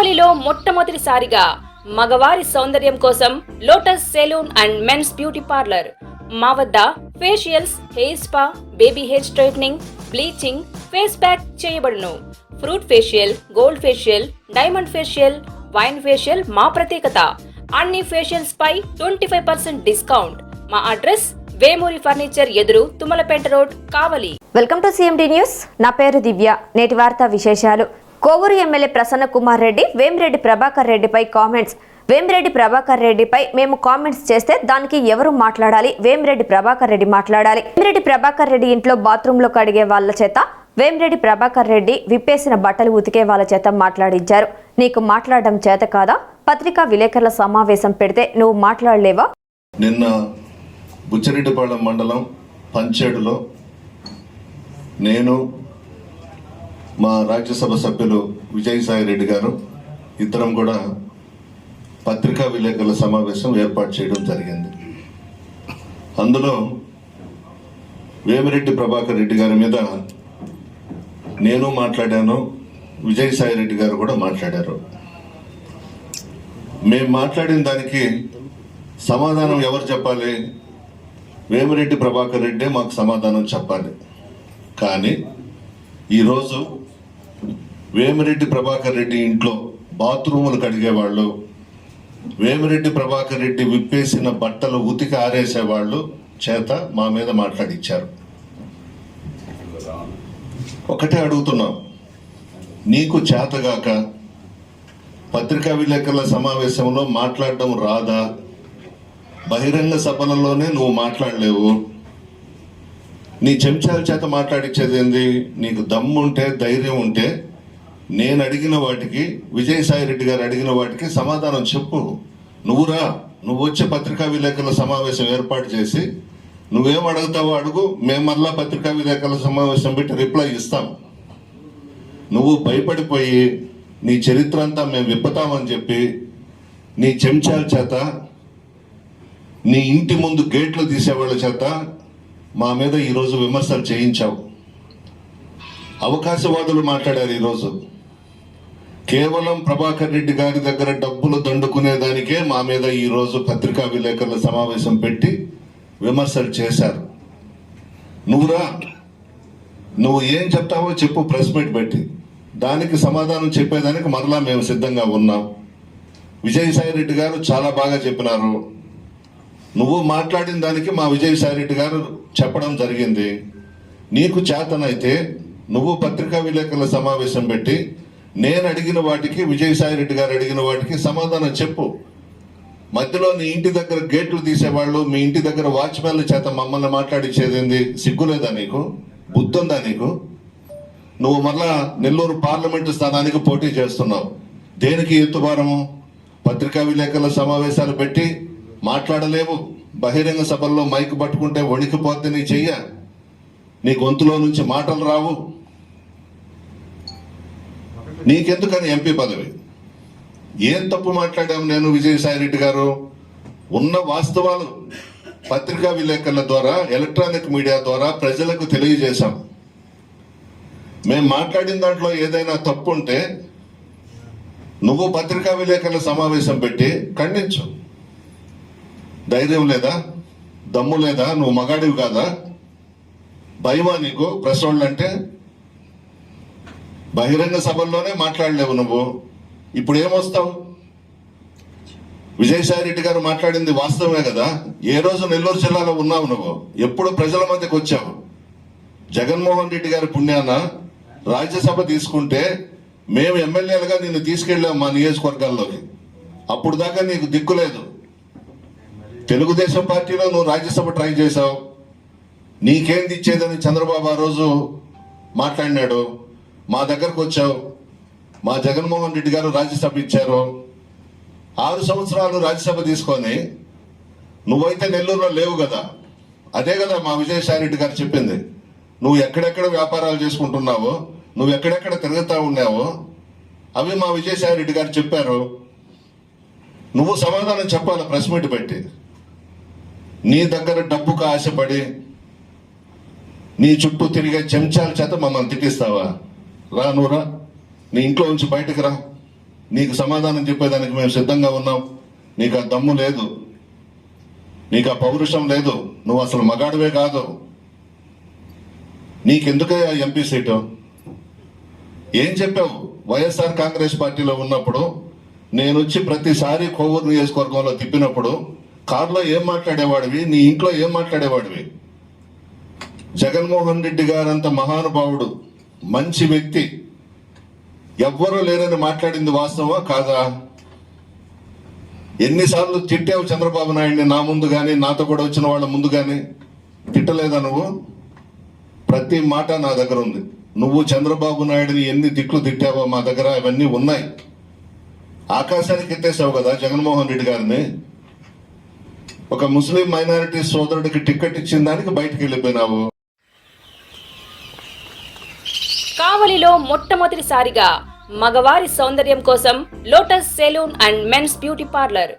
కావలిలో మొట్టమొదటిసారిగా మగవారి సౌందర్యం కోసం Lotus salon and men's beauty parlour. మా వద్ద facials, hair spa, baby hair straightening, bleaching, face pack చేయబడును. Fruit facial, gold facial, diamond facial, wine facial మా ప్రత్యేకత. అన్ని ఫేషియల్స్ పై 25% డిస్కౌంట్. మా అడ్రస్ వేమూరి ఫర్నిచర్ ఎదురు, Tummalapeta road, Kavali. Welcome to CMD news. నా పేరు దివ్య. నేటి వార్తా విశేషాలు. కోవూరు ఎమ్మెల్యే ప్రసన్న కుమార్ రెడ్డి వేమిరెడ్డి ప్రభాకర్ రెడ్డిపై కామెంట్స్. వేమిరెడ్డి ప్రభాకర్ రెడ్డిపై మేము కామెంట్స్ చేస్తే దానికి ఎవరు మాట్లాడాలి? వేమిరెడ్డి ప్రభాకర్ రెడ్డి మాట్లాడాలి. వేమిరెడ్డి ప్రభాకర్ రెడ్డి ఇంట్లో బాత్రూంలో కడిగే వాళ్ళ చేత వేమిరెడ్డి ప్రభాకర్ రెడ్డి విప్పేసిన బట్టలు ఉతికే వాళ్ళ చేత మాట్లాడించారు. నీకు మాట్లాడడం చేత కాదా? పత్రికా విలేకరుల సమావేశం పెడితే నువ్వు మాట్లాడలేవా? నిన్న బుచ్చిరెడ్డిపాళెం మండలం పంచేడులో నేను, మా రాజ్యసభ సభ్యులు విజయసాయి రెడ్డి గారు ఇద్దరం కూడా పత్రికా విలేకరుల సమావేశం ఏర్పాటు చేయడం జరిగింది. అందులో వేమిరెడ్డి ప్రభాకర్ రెడ్డి గారి మీద నేను మాట్లాడాను, విజయసాయి రెడ్డి గారు కూడా మాట్లాడారు. మేము మాట్లాడిన దానికి సమాధానం ఎవరు చెప్పాలి? వేమిరెడ్డి ప్రభాకర్ రెడ్డి మాకు సమాధానం చెప్పాలి. కానీ ఈరోజు వేమిరెడ్డి ప్రభాకర్ రెడ్డి ఇంట్లో బాత్రూములు కడిగేవాళ్ళు, వేమిరెడ్డి ప్రభాకర్ రెడ్డి విప్పేసిన బట్టలు ఉతికి ఆరేసేవాళ్ళు చేత మా మీద మాట్లాడిచ్చారు. ఒకటే అడుగుతున్నాం, నీకు చేతగాక పత్రికా విలేకరుల సమావేశంలో మాట్లాడడం రాదా? బహిరంగ సభలలోనే నువ్వు మాట్లాడలేవు. నీ చెంచాల చేత మాట్లాడించేది ఏంది? నీకు దమ్ముంటే, ధైర్యం ఉంటే నేను అడిగిన వాటికి, విజయసాయి రెడ్డి గారు అడిగిన వాటికి సమాధానం చెప్పు. నువ్వు వచ్చే పత్రికా విలేకరుల సమావేశం ఏర్పాటు చేసి నువ్వేం అడుగుతావో అడుగు, మేము మళ్ళా పత్రికా విలేకరుల సమావేశం పెట్టి రిప్లై ఇస్తాం. నువ్వు భయపడిపోయి నీ చరిత్ర అంతా మేము విప్పుతామని చెప్పి నీ చెంచాల చేత, నీ ఇంటి ముందు గేట్లు తీసేవాళ్ళ చేత మా మీద ఈరోజు విమర్శలు చేయించావు. అవకాశవాదులు మాట్లాడారు. ఈరోజు కేవలం ప్రభాకర్ రెడ్డి గారి దగ్గర డబ్బులు దండుకునేదానికే మా మీద ఈరోజు పత్రికా విలేకరుల సమావేశం పెట్టి విమర్శలు చేశారు. నువ్వు ఏం చెప్తావో చెప్పు, ప్రెస్ మీట్ పెట్టి దానికి సమాధానం చెప్పేదానికి మరలా మేము సిద్ధంగా ఉన్నాం. విజయసాయి రెడ్డి గారు చాలా బాగా చెప్పినారు. నువ్వు మాట్లాడిన దానికి మా విజయసాయి రెడ్డి గారు చెప్పడం జరిగింది. నీకు చేతనైతే నువ్వు పత్రికా విలేకరుల సమావేశం పెట్టి నేను అడిగిన వాటికి, విజయసాయి రెడ్డి గారు అడిగిన వాటికి సమాధానం చెప్పు. మధ్యలో నీ ఇంటి దగ్గర గేట్లు తీసేవాళ్ళు, మీ ఇంటి దగ్గర వాచ్మెన్ల చేత మమ్మల్ని మాట్లాడించేది సిగ్గులేదా నీకు? బుద్ధుందా నీకు? నువ్వు మళ్ళా నెల్లూరు పార్లమెంటు స్థానానికి పోటీ చేస్తున్నావు. దేనికి ఎత్తుబారము? పత్రికా విలేకరుల సమావేశాలు పెట్టి మాట్లాడలేవు. బహిరంగ సభల్లో మైక్ పట్టుకుంటే వణికిపోతే నీ చెయ్య, నీ గొంతులో నుంచి మాటలు రావు. నీకెందుకని ఎంపీ పదవి? ఏం తప్పు మాట్లాడాము నేను, విజయసాయి రెడ్డి గారు? ఉన్న వాస్తవాలు పత్రికా విలేకరుల ద్వారా, ఎలక్ట్రానిక్ మీడియా ద్వారా ప్రజలకు తెలియజేశాం. మేము మాట్లాడిన దాంట్లో ఏదైనా తప్పు ఉంటే నువ్వు పత్రికా విలేకరుల సమావేశం పెట్టి ఖండించు. ధైర్యం లేదా? దమ్ము లేదా? నువ్వు మగాడివి కాదా? భయమా నీకు ప్రెస్ వాళ్ళు అంటే? బహిరంగ సభల్లోనే మాట్లాడలేవు నువ్వు. ఇప్పుడు ఏమొస్తావు? విజయసాయి రెడ్డి గారు మాట్లాడింది వాస్తవమే కదా? ఏ రోజు నెల్లూరు జిల్లాలో ఉన్నావు నువ్వు? ఎప్పుడు ప్రజల మధ్యకు వచ్చావు? జగన్మోహన్ రెడ్డి గారి పుణ్యాన రాజ్యసభ తీసుకుంటే మేము ఎమ్మెల్యేలుగా నిన్ను తీసుకెళ్ళాం మా నియోజకవర్గాల్లోకి. అప్పుడు దాకా నీకు దిక్కులేదు. తెలుగుదేశం పార్టీలో నువ్వు రాజ్యసభ ట్రై చేశావు. నీకేంది ఇచ్చేదని చంద్రబాబు ఆ రోజు మాట్లాడినాడు. మా దగ్గరకు వచ్చావు. మా జగన్మోహన్ రెడ్డి గారు రాజ్యసభ ఇచ్చారు. 6 సంవత్సరాలు రాజ్యసభ తీసుకొని నువ్వైతే నెల్లూరులో లేవు కదా. అదే కదా మా విజయసాయి రెడ్డి గారు చెప్పింది. నువ్వు ఎక్కడెక్కడ వ్యాపారాలు చేసుకుంటున్నావో, నువ్వు ఎక్కడెక్కడ తిరుగుతా ఉన్నావో అవి మా విజయసాయి రెడ్డి గారు చెప్పారు. నువ్వు సమాధానం చెప్పాలి ప్రెస్ మీట్ పెట్టి. నీ దగ్గర డబ్బుకు ఆశపడి నీ చుట్టూ తిరిగే చెంచాల చేత మమ్మల్ని తిట్టిస్తావా? రా, నువ్వు రా, నీ ఇంట్లో నుంచి బయటకు రా. నీకు సమాధానం చెప్పేదానికి మేము సిద్ధంగా ఉన్నాం. నీకు ఆ దమ్ము లేదు, నీకు ఆ పౌరుషం లేదు, నువ్వు అసలు మగాడివే కాదు. నీకెందుకే ఆ ఎంపీ సీటు? ఏం చెప్పావు? వైఎస్ఆర్ కాంగ్రెస్ పార్టీలో ఉన్నప్పుడు నేను వచ్చి ప్రతిసారి కోవూరు నియోజకవర్గంలో తిప్పినప్పుడు కారులో ఏం మాట్లాడేవాడివి, నీ ఇంట్లో ఏం మాట్లాడేవాడివి? జగన్మోహన్ రెడ్డి గారంత మహానుభావుడు, మంచి వ్యక్తి, ఎవ్వరూ లేరని మాట్లాడింది వాస్తవా కాదా? ఎన్నిసార్లు తిట్టావు చంద్రబాబు నాయుడిని, నా ముందు కానీ నాతో కూడా వచ్చిన వాళ్ళ ముందు కానీ? తిట్టలేదా నువ్వు? ప్రతి మాట నా దగ్గర ఉంది. నువ్వు చంద్రబాబు నాయుడిని ఎన్ని తిట్లు తిట్టావో మా దగ్గర అవన్నీ ఉన్నాయి. ఆకాశానికి ఎత్తేసావు కదా జగన్మోహన్ రెడ్డి గారిని. ఒక ముస్లిం మైనారిటీ సోదరుడికి టికెట్ ఇచ్చిన దానికి బయటికి వెళ్ళిపోయినావు. కావలిలో మొట్టమొదటిసారిగా మగవారి సౌందర్యం కోసం Lotus salon and men's beauty parlour.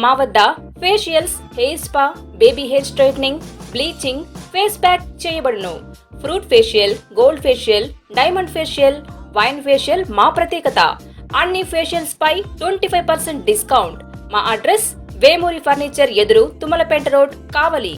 మా వద్ద facials, hair spa, baby hair straightening, bleaching, face pack చేయబడును. Fruit facial, gold facial, diamond facial, wine facial మా ప్రత్యేకత. అన్ని ఫేషియల్స్ పై 25% డిస్కౌంట్. మా అడ్రస్ వేమూరి ఫర్నిచర్ ఎదురు, తుమ్మలపేట రోడ్, కావలి.